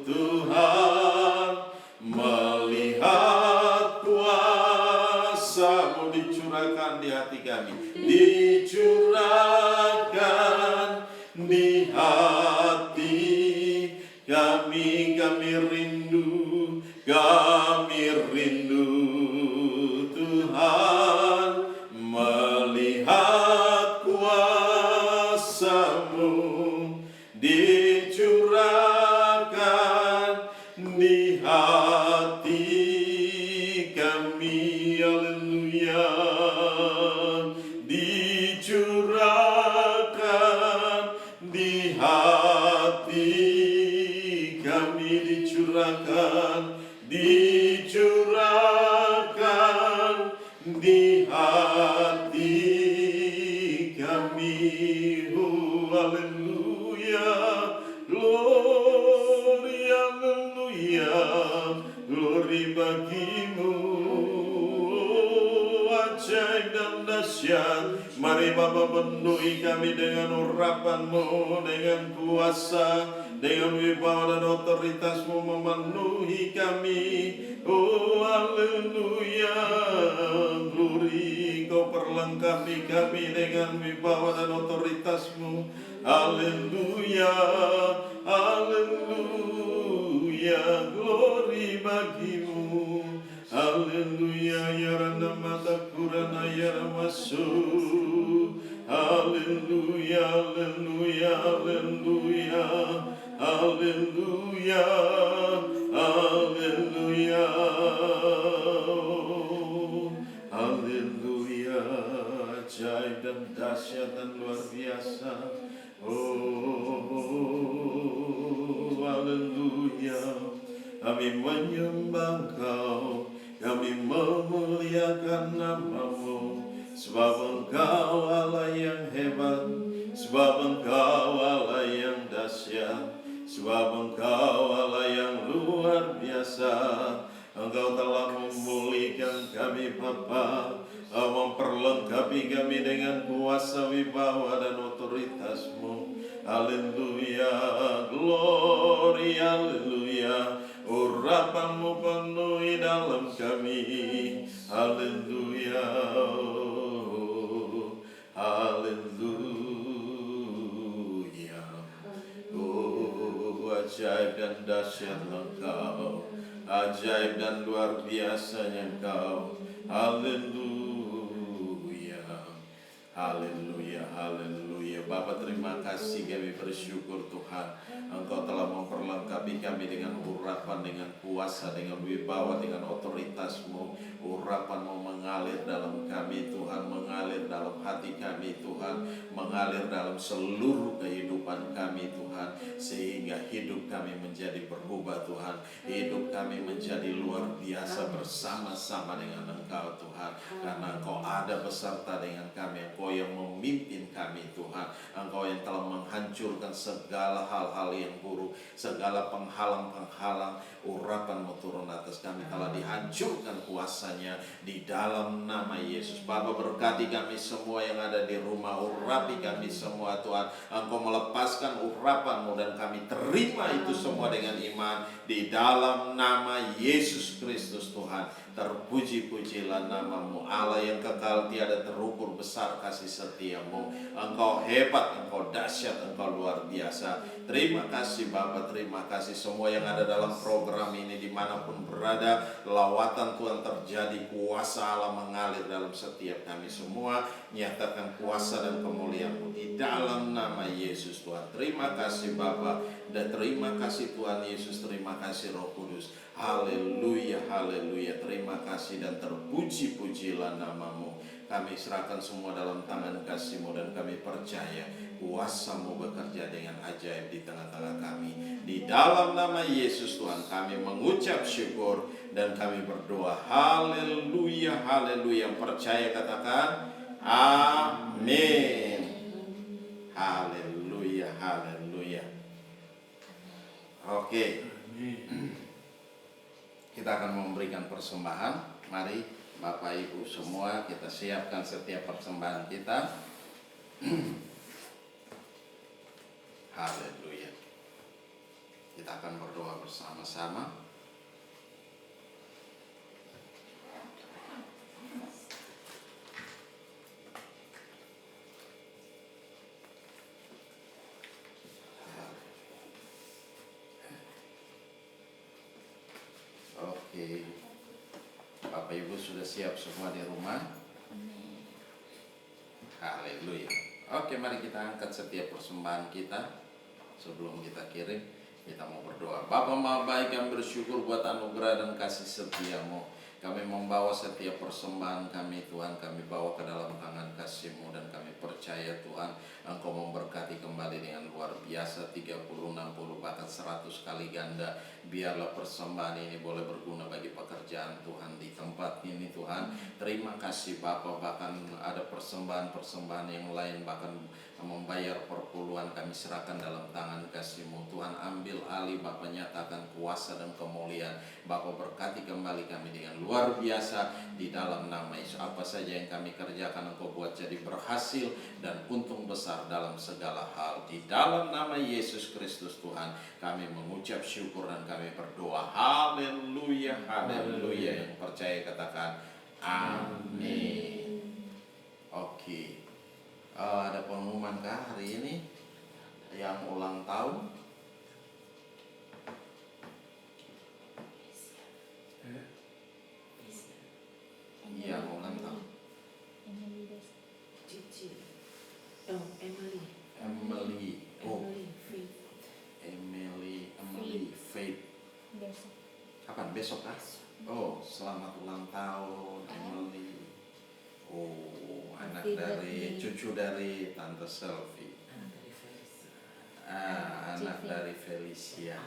Tuhan melihat kuasa-Mu dicurahkan di hati kami, dicurahkan di hati kami. Kami rindu Tuhan melihat kuasa-Mu dicurahkan di hati kami. Haleluya, dicurahkan di hati kami, dicurahkan di hati kami. Oh, haleluya, glory, haleluya, glory bagi-Mu. Oh, ajaib dan dahsyat. Mari Bapa, penuhi kami dengan urapan-Mu, dengan kuasa, dengan wibawa dan otoritas-Mu memenuhi kami. Oh, haleluya, glory. Kau perlengkapi kami dengan wibawa dan otoritas-Mu. Haleluya, haleluya, glory bagi-Mu. Haleluya, ya rana mata kurana ya ramasu. Haleluya, haleluya, haleluya, haleluya, haleluya, haleluya, ajaib dan dahsyat dan luar biasa. Oh, haleluya, kami menyembah Engkau, kami memuliakan nama-Mu, sebab Engkau Allah yang hebat, sebab Engkau Allah yang dahsyat, sebab Engkau Allah yang luar biasa. Engkau telah memulihkan kami Bapa, memperlengkapi kami dengan kuasa wibawa dan otoritas-Mu. Haleluya, glory, haleluya. Urapan-Mu penuhi dalam kami. Haleluya, haleluya. Oh, ajaib dan dahsyat Engkau, ajaib dan luar biasanya Engkau. Haleluya, haleluya, haleluya. Bapa, terima kasih, kami bersyukur Tuhan, Engkau telah memperlengkapi kami dengan urapan, dengan kuasa, dengan wibawa, dengan otoritas-Mu. Urapan-Mu mengalir dalam kami Tuhan, mengalir dalam hati kami Tuhan, mengalir dalam seluruh kehidupan kami Tuhan, sehingga hidup kami menjadi berubah Tuhan, hidup kami menjadi luar biasa bersama-sama dengan Engkau Tuhan, karena Engkau ada beserta dengan kami. Engkau yang memimpin kami Tuhan, Engkau yang telah menghancurkan segala hal-hal yang buruk, segala penghalang-penghalang. Urapan-Mu turun atas kami, telah dihancurkan kuasanya di dalam nama Yesus. Bapa, berkati kami semua yang ada di rumah, urapi kami semua Tuhan. Engkau melepaskan urapan-Mu dan kami terima itu semua dengan iman di dalam nama Yesus Kristus Tuhan. Terpuji-pujilah nama-Mu, Allah yang kekal tiada terukur, besar kasih setia-Mu. Engkau hebat, Engkau dahsyat, Engkau luar biasa. Terima kasih Bapa, terima kasih semua yang ada dalam program ini, dimanapun berada, lawatan Tuhan terjadi, kuasa Allah mengalir dalam setiap kami semua. Nyatakan kuasa dan kemuliaan-Mu di dalam nama Yesus Tuhan. Terima kasih Bapa, dan terima kasih Tuhan Yesus, terima kasih Roh Kudus. Haleluya, haleluya. Terima kasih dan terpuji-pujilah nama-Mu. Kami serahkan semua dalam tangan kasih-Mu, dan kami percaya kuasa-Mu bekerja dengan ajaib di tengah-tengah kami. Di dalam nama Yesus Tuhan kami mengucap syukur dan kami berdoa. Haleluya, haleluya. Yang percaya katakan amin. Haleluya, haleluya. Oke, kita akan memberikan persembahan. Mari Bapak Ibu semua, kita siapkan setiap persembahan kita. Haleluya. Kita akan berdoa bersama-sama. Oke, Bapak Ibu sudah siap semua di rumah? Haleluya. Oke, mari kita angkat setiap persembahan kita. Sebelum kita kirim, kita mau berdoa. Bapa Maha Baik, kami bersyukur buat anugerah dan kasih setia-Mu. Kami membawa setiap persembahan kami Tuhan, kami bawa ke dalam tangan kasih-Mu, dan kami percaya Tuhan, Engkau memberkati kembali dengan luar biasa, 30, 60, bahkan 100 kali ganda. Biarlah persembahan ini boleh berguna bagi pekerjaan Tuhan di tempat ini Tuhan. Terima kasih Bapa, bahkan ada persembahan-persembahan yang lain, bahkan membayar perpuluhan, kami serahkan dalam tangan kasih-Mu. Tuhan ambil alih Bapa, nyatakan kuasa dan kemuliaan. Bapa berkati kembali kami dengan luar biasa di dalam nama Yesus. Apa saja yang kami kerjakan Engkau buat jadi berhasil dan untung besar dalam segala hal. Di dalam nama Yesus Kristus Tuhan kami mengucap syukur dan kami berdoa. Haleluya, haleluya. Yang percaya katakan amin. Oke. Ada pengumuman kah hari ini yang ulang tahun? Yang ulang tahun. Emily. Emily. Oh, besok. Kapan? Besok kan? Oh, selamat ulang tahun Emily. Oh, anak Happy dari birthday. cucu dari Tante Selfie. Anak Cici. dari Felicia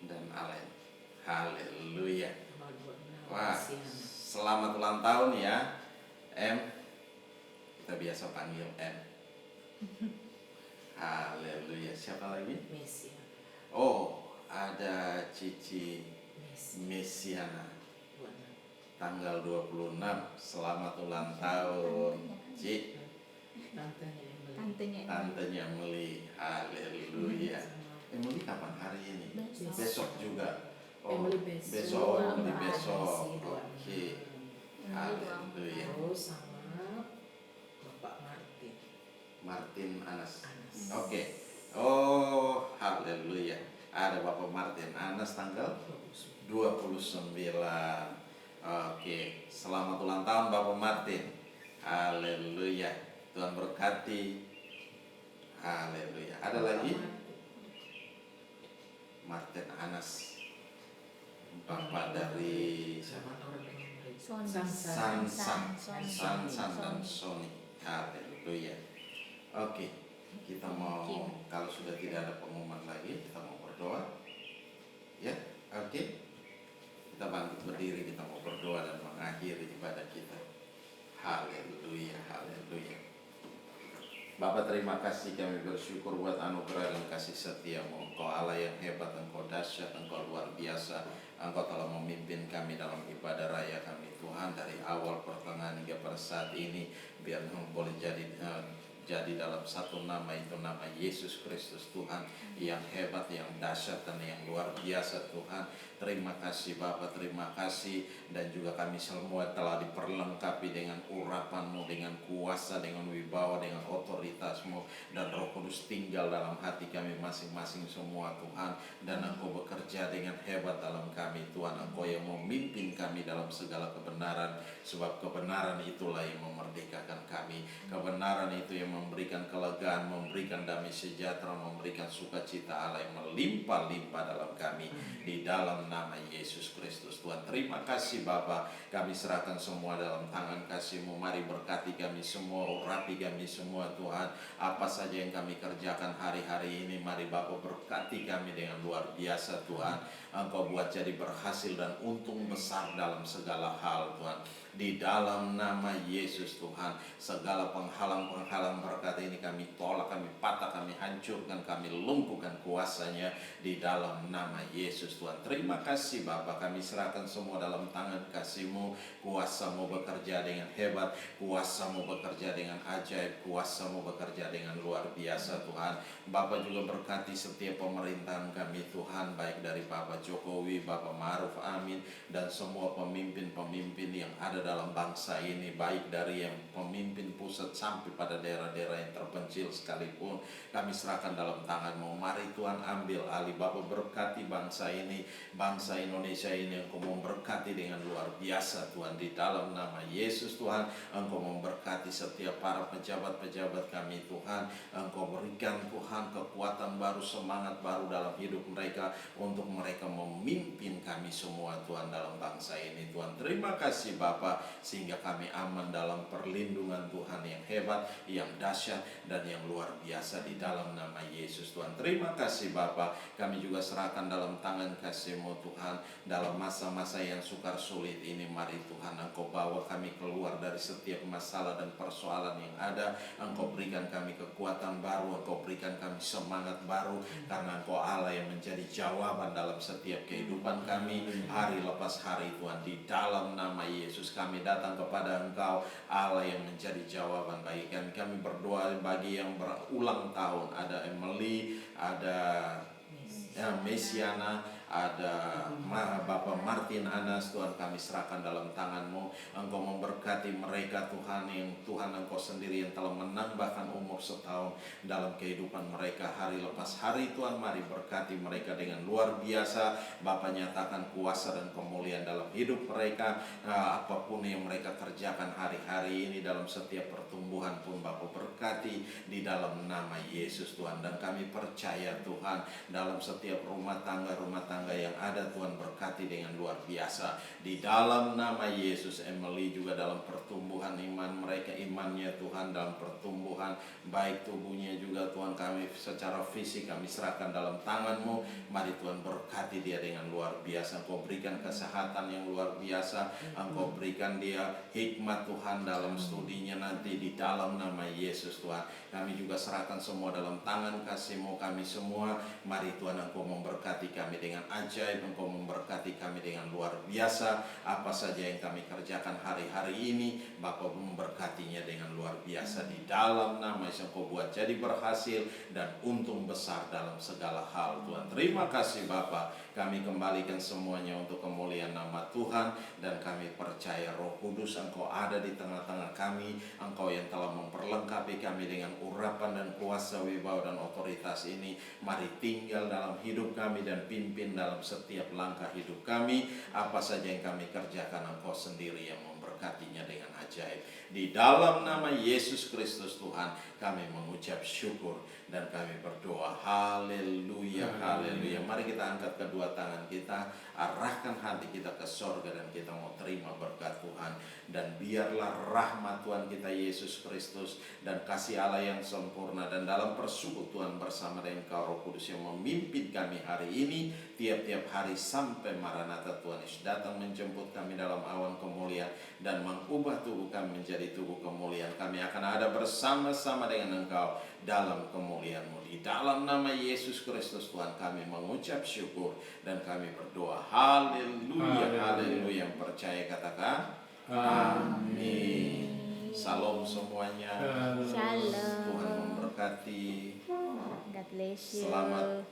dan Allen. Haleluya. Wah, selamat ulang tahun ya, M. Kita biasa panggil M. Haleluya. Siapa lagi? Oh, ada Cici Mesiana. Tanggal 26. Selamat ulang tahun, Ci. Tantenya Emily. Haleluya. Emily kapan hari ini? Besok juga. Oh, Emily besok. besok. Emily Dua besok. hari. Oke. Haleluya. Terus sama Bapak Martin Anas. Anas. Oke. Oh, haleluya. Ada Bapak Martin Anas tanggal 29. Oke. Selamat ulang tahun Bapak Martin. Haleluya. Tuhan berkati. Haleluya. Ada lagi? Martin Anas. Bapak dari siapa? Sansan dan Sony. Haleluya. Oke, kita mau, kalau sudah tidak ada pengumuman lagi, kita mau berdoa. Ya, oke. Kita bangkit berdiri, kita mau berdoa dan mengakhiri ibadah kita. Haleluya, haleluya. Bapak, terima kasih, kami bersyukur buat anugerah dan kasih setia-Mu. Engkau Allah yang hebat, Engkau dahsyat, Engkau luar biasa. Engkau telah memimpin kami dalam ibadah raya kami, Tuhan, dari awal, pertengahan hingga pada saat ini. Biar boleh jadi dalam satu nama, itu nama Yesus Kristus, Tuhan, yang hebat, yang dahsyat, dan yang luar biasa, Tuhan. Terima kasih Bapa, terima kasih. Dan juga kami semua telah diperlengkapi dengan urapan-Mu, dengan kuasa, dengan wibawa, dengan otoritas-Mu. Dan Roh Kudus tinggal dalam hati kami masing-masing semua, Tuhan. Dan Engkau bekerja dengan hebat dalam kami, Tuhan. Engkau yang memimpin kami dalam segala kebenaran. Sebab kebenaran itulah yang memerdekakan kami. Kebenaran itu yang memberikan kelegaan, memberikan damai sejahtera, memberikan sukacita Allah yang melimpah-limpah dalam kami. Di dalam nama Yesus Kristus, Tuhan. Terima kasih Bapa. Kami serahkan semua dalam tangan kasih-Mu. Mari berkati kami semua, urapi kami semua, Tuhan. Apa saja yang kami kerjakan hari-hari ini, mari Bapa berkati kami dengan luar biasa, Tuhan. Engkau buat jadi berhasil dan untung besar dalam segala hal, Tuhan. Di dalam nama Yesus, Tuhan, segala penghalang-penghalang berkat ini kami tolak, kami patah, kami hancurkan, kami lumpuhkan kuasanya di dalam nama Yesus, Tuhan. Terima kasih Bapa, kami serahkan semua dalam tangan kasih-Mu. Kuasa-Mu bekerja dengan hebat, kuasa-Mu bekerja dengan ajaib, kuasa-Mu bekerja dengan luar biasa, Tuhan. Bapa juga berkati setiap pemerintahan kami, Tuhan, baik dari Bapak Jokowi, Bapak Ma'ruf Amin, dan semua pemimpin-pemimpin yang ada dalam bangsa ini, baik dari yang pemimpin pusat sampai pada daerah-daerah yang terpencil sekalipun, kami serahkan dalam tangan-Mu. Mari Tuhan ambil alih, Bapa berkati bangsa ini, bangsa Indonesia ini. Engkau memberkati dengan luar biasa, Tuhan, di dalam nama Yesus, Tuhan. Engkau memberkati setiap para pejabat-pejabat kami, Tuhan. Engkau berikan, Tuhan, kekuatan baru, semangat baru dalam hidup mereka, untuk mereka memimpin kami semua, Tuhan, dalam bangsa ini, Tuhan. Terima kasih Bapa, sehingga kami aman dalam perlindungan Tuhan yang hebat, yang dahsyat, dan yang luar biasa di dalam nama Yesus, Tuhan. Terima kasih Bapa, kami juga serahkan dalam tangan kasih-Mu, Tuhan. Dalam masa-masa yang sukar sulit ini, mari Tuhan, Engkau bawa kami keluar dari setiap masalah dan persoalan yang ada. Engkau berikan kami kekuatan baru, Engkau berikan kami semangat baru, karena Engkau Allah yang menjadi jawaban dalam setiap kehidupan kami hari lepas hari, Tuhan. Di dalam nama Yesus kami datang kepada Engkau, Allah yang menjadi jawaban bagi kami. Kami berdoa bagi yang berulang tahun, ada Emily, ada Mesiana, ada Bapak Martin Anas, Tuhan, kami serahkan dalam tangan-Mu. Engkau memberkati mereka, Tuhan, yang Tuhan Engkau sendiri yang telah menambahkan umur setahun dalam kehidupan mereka hari lepas hari, Tuhan. Mari berkati mereka dengan luar biasa. Bapa, nyatakan kuasa dan kemuliaan dalam hidup mereka. Apapun yang mereka kerjakan hari-hari ini, dalam setiap pertumbuhan pun Bapa berkati di dalam nama Yesus, Tuhan. Dan kami percaya, Tuhan, dalam setiap rumah tangga tangga yang ada Tuhan berkati dengan luar biasa. Di dalam nama Yesus, Emily juga dalam pertumbuhan iman mereka, imannya Tuhan dalam pertumbuhan, baik tubuhnya juga Tuhan, kami secara fisik kami serahkan dalam tangan-Mu. Mari Tuhan berkati dia dengan luar biasa. Engkau berikan kesehatan yang luar biasa, Engkau berikan dia hikmat Tuhan dalam studinya nanti di dalam nama Yesus Tuhan. Kami juga serahkan semua dalam tangan kasih-Mu kami semua. Mari Tuhan Engkau memberkati kami dengan ajaib, Engkau memberkati kami dengan luar biasa. Apa saja yang kami kerjakan hari-hari ini, Bapa memberkatinya dengan luar biasa di dalam nama Yesus. Engkau buat jadi berhasil dan untung besar dalam segala hal Tuhan. Terima kasih Bapa, kami kembalikan semuanya untuk kemuliaan nama Tuhan, dan kami percaya Roh Kudus Engkau ada di tengah-tengah kami. Engkau yang telah memperlengkapi kami dengan urapan dan kuasa, wibawa dan otoritas ini. Mari tinggal dalam hidup kami dan pimpin dalam setiap langkah hidup kami. Apa saja yang kami kerjakan, Engkau sendiri yang memberkatinya dengan ajaib. Di dalam nama Yesus Kristus Tuhan, kami mengucap syukur dan kami berdoa. Haleluya, haleluya. Mari kita angkat kedua tangan kita, arahkan hati kita ke sorga, dan kita mau terima berkat Tuhan. Dan biarlah rahmat Tuhan kita Yesus Kristus dan kasih Allah yang sempurna dan dalam persekutuan bersama dengan Kau Roh Kudus yang memimpin kami hari ini, tiap-tiap hari sampai Maranatha Tuhan Yesus datang menjemput kami dalam awan kemuliaan dan mengubah tubuh kami menjadi tubuh kemuliaan. Kami akan ada bersama-sama dengan Engkau dalam kemuliaan-Mu. Di dalam nama Yesus Kristus Tuhan kami mengucap syukur dan kami berdoa. Haleluya, haleluya. Yang percaya katakan amin. Salam semuanya. Shalom. Tuhan memberkati. God bless you. Selamat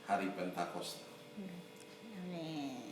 Hari Pentakosta. Amin.